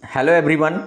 Hello everyone.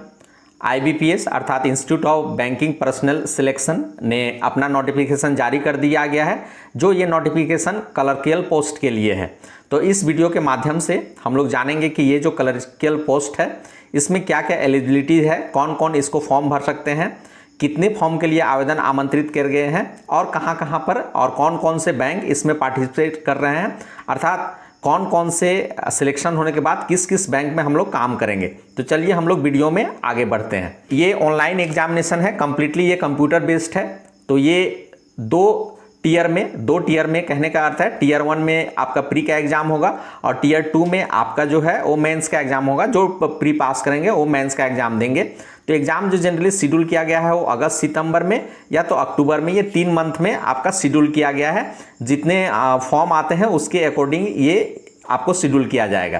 IBPS अर्थात institute of banking personal selection ने अपना नोटिफिकेशन जारी कर दिया गया है। जो ये नोटिफिकेशन क्लर्कियल पोस्ट के लिए है। तो इस वीडियो के माध्यम से हम लोग जानेंगे कि ये जो क्लर्कियल पोस्ट है इसमें क्या क्या एलिजिबिलिटी है, कौन कौन इसको फॉर्म भर सकते हैं, कितने फॉर्म के लिए आवेदन आमंत्रित किए गए हैं और कहाँ पर और कौन कौन से बैंक इसमें पार्टिसिपेट कर रहे हैं, अर्थात कौन कौन से सिलेक्शन होने के बाद किस किस बैंक में हम लोग काम करेंगे। तो चलिए हम लोग वीडियो में आगे बढ़ते हैं। ये ऑनलाइन एग्जामिनेशन है, कम्प्लीटली ये कंप्यूटर बेस्ड है। तो ये दो टीयर में कहने का अर्थ है टीयर 1 में आपका प्री का एग्जाम होगा और टीयर 2 में आपका जो है वो मेंस का एग्जाम होगा। जो प्री पास करेंगे वो मेंस का एग्जाम देंगे। तो एग्जाम जो जनरली शेड्यूल किया गया है वो अगस्त सितंबर में या तो अक्टूबर में, ये 3 मंथ में आपका शेड्यूल किया गया है। जितने फॉर्म आते हैं उसके अकॉर्डिंग ये आपको शेड्यूल किया जाएगा।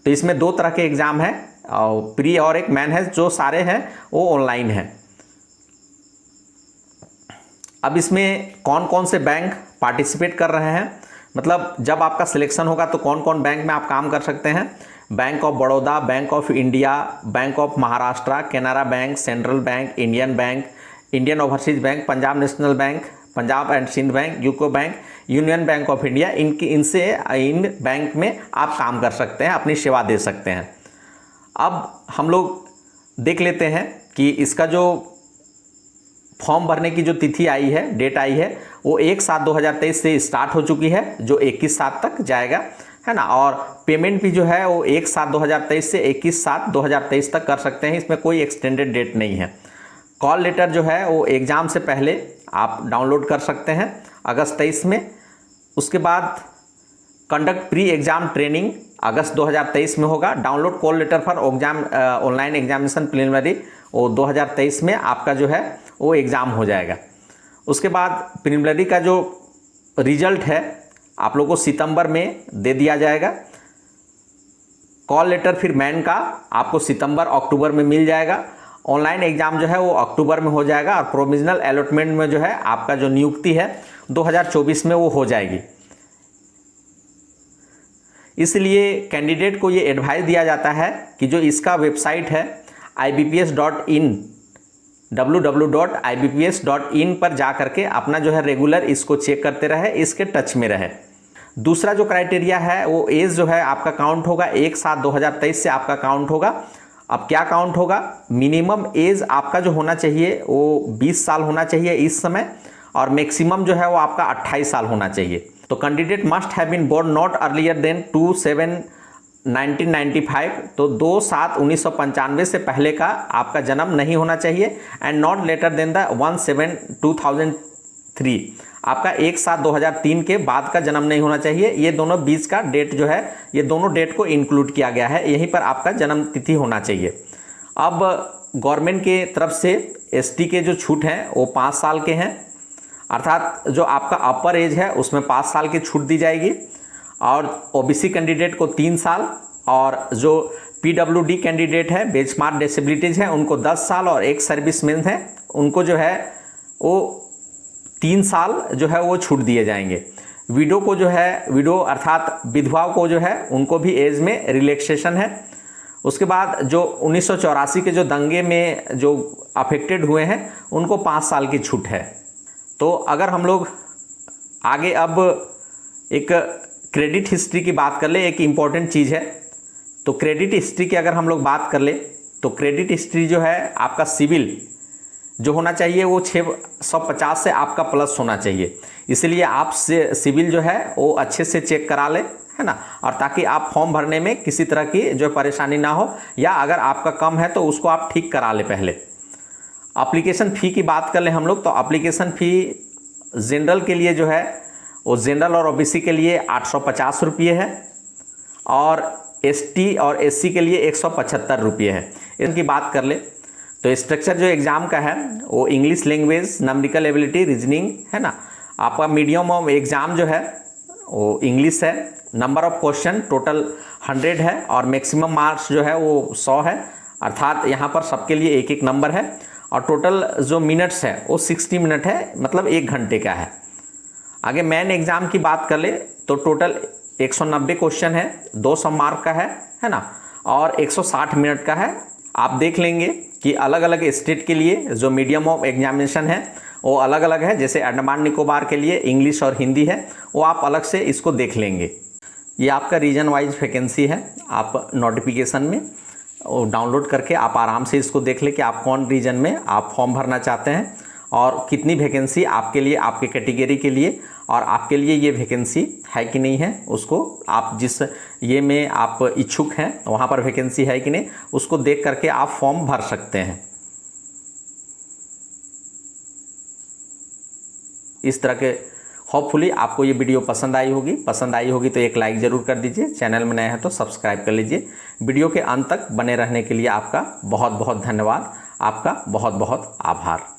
तो इसमें 2 तरह के एग्जाम है, प्री और एक मेन है। जो सारे हैं वो ऑनलाइन है। अब इसमें कौन कौन से बैंक पार्टिसिपेट कर रहे हैं, मतलब जब आपका सिलेक्शन होगा तो कौन कौन बैंक में आप काम कर सकते हैं। Bank of Baroda, bank of India, bank of Maharashtra, Canara bank, central bank, Indian bank, Indian overseas bank, Punjab national bank, Punjab and Sindh bank, UCO bank, union bank of India, इन बैंक में आप काम कर सकते हैं, अपनी सेवा दे सकते हैं। अब हम लोग देख लेते हैं कि इसका जो फॉर्म भरने की जो तिथि आई है, डेट आई है, वो 1/7/2023 से स्टार्ट हो चुकी है, जो 21/7 तक जाएगा, है ना। और पेमेंट भी जो है वो 1/7/2023 से 21/7/2023 तक कर सकते हैं। इसमें कोई एक्सटेंडेड डेट नहीं है। कॉल लेटर जो है वो एग्ज़ाम से पहले आप डाउनलोड कर सकते हैं अगस्त 23 में। उसके बाद कंडक्ट प्री एग्ज़ाम ट्रेनिंग अगस्त 2023 में होगा। Download call letter for exam online examination preliminary वो 2023 में आपका जो है वो एग्ज़ाम हो जाएगा। उसके बाद प्रिलिमिनरी का जो रिजल्ट है आप लोगों को सितंबर में दे दिया जाएगा। कॉल लेटर फिर मेन का आपको सितंबर अक्टूबर में मिल जाएगा। ऑनलाइन एग्ज़ाम जो है वो अक्टूबर में हो जाएगा और प्रोविजनल अलॉटमेंट में जो है आपका जो नियुक्ति है 2024 में वो हो जाएगी। इसलिए कैंडिडेट को ये एडवाइस दिया जाता है कि जो इसका वेबसाइट है ibps.in www.ibps.in पर जा करके अपना जो है रेगुलर इसको चेक करते रहे, इसके टच में रहे। दूसरा जो क्राइटेरिया है वो एज जो है आपका काउंट होगा 1/7/2023 से आपका काउंट होगा। अब क्या काउंट होगा, मिनिमम एज आपका जो होना चाहिए वो 20 साल होना चाहिए इस समय, और मैक्सिमम जो है वो आपका 28 साल होना चाहिए। तो candidate must have been born not earlier than 2/7/1995, तो 2/7/1995 से पहले का आपका जन्म नहीं होना चाहिए। And not later than the 1/7/2003, आपका 1/7/2003 के बाद का जन्म नहीं होना चाहिए। ये दोनों बीच का डेट जो है, ये दोनों डेट को इंक्लूड किया गया है, यहीं पर आपका जन्म तिथि होना चाहिए। अब गवर्नमेंट के तरफ से एसटी के जो छूट हैं वो 5 साल के हैं, अर्थात जो आपका अपर एज है उसमें 5 साल की छूट दी जाएगी। और ओबीसी कैंडिडेट को 3 साल, और जो पीडब्ल्यूडी कैंडिडेट है, बेंचमार्क डिसेबिलिटीज़ है, उनको 10 साल, और एक सर्विसमैन है उनको जो है वो 3 साल जो है वो छूट दिए जाएंगे। विडो को जो है, विडो अर्थात विधवाओं को जो है उनको भी एज में रिलैक्सेशन है। उसके बाद जो 1984 के जो दंगे में जो अफेक्टेड हुए हैं उनको 5 साल की छूट है। तो अगर हम लोग आगे अब एक क्रेडिट हिस्ट्री की बात कर ले, एक इम्पॉर्टेंट चीज़ है। तो क्रेडिट हिस्ट्री की अगर हम लोग बात कर ले तो क्रेडिट हिस्ट्री जो है आपका सिविल जो होना चाहिए वो 650 से आपका प्लस होना चाहिए। इसलिए आप से सिविल जो है वो अच्छे से चेक करा ले, है ना, और ताकि आप फॉर्म भरने में किसी तरह की जो परेशानी ना हो, या अगर आपका कम है तो उसको आप ठीक करा ले पहले। एप्लीकेशन फ़ी की बात कर ले हम लोग, तो एप्लीकेशन फ़ी जनरल के लिए जो है वो जनरल और ओबीसी के लिए 850 रुपये है, और एसटी और एससी के लिए 175 रुपये है। इनकी बात कर ले तो स्ट्रक्चर जो एग्ज़ाम का है वो English language, numerical ability, reasoning, है ना। आपका मीडियम ऑफ एग्ज़ाम जो है वो इंग्लिश है। नंबर ऑफ क्वेश्चन टोटल 100 है, और मैक्सिमम मार्क्स जो है वो 100 है, अर्थात यहाँ पर सबके लिए 1-1 नंबर है। और टोटल जो मिनट्स है वो 60 मिनट है, मतलब 1 घंटे का है। आगे मेन एग्ज़ाम की बात कर ले तो टोटल 190 क्वेश्चन है, 200 मार्क का है ना, और 160 मिनट का है, आप देख लेंगे कि अलग अलग स्टेट के लिए जो मीडियम ऑफ एग्जामिनेशन है वो अलग अलग है। जैसे अंडमान निकोबार के लिए इंग्लिश और हिंदी है, वो आप अलग से इसको देख लेंगे। ये आपका रीजन वाइज वैकेंसी है, आप नोटिफिकेशन में डाउनलोड करके आप आराम से इसको देख ले कि आप कौन रीजन में आप फॉर्म भरना चाहते हैं और कितनी वैकेंसी आपके लिए, आपके कैटेगरी के लिए और आपके लिए ये वैकेंसी है कि नहीं है, उसको आप जिस ये में आप इच्छुक हैं वहाँ पर वैकेंसी है कि नहीं, उसको देख करके आप फॉर्म भर सकते हैं। इस तरह के होपफुली आपको ये वीडियो पसंद आई होगी तो एक लाइक ज़रूर कर दीजिए। चैनल में नए हैं तो सब्सक्राइब कर लीजिए। वीडियो के अंत तक बने रहने के लिए आपका बहुत बहुत धन्यवाद, आपका बहुत बहुत आभार।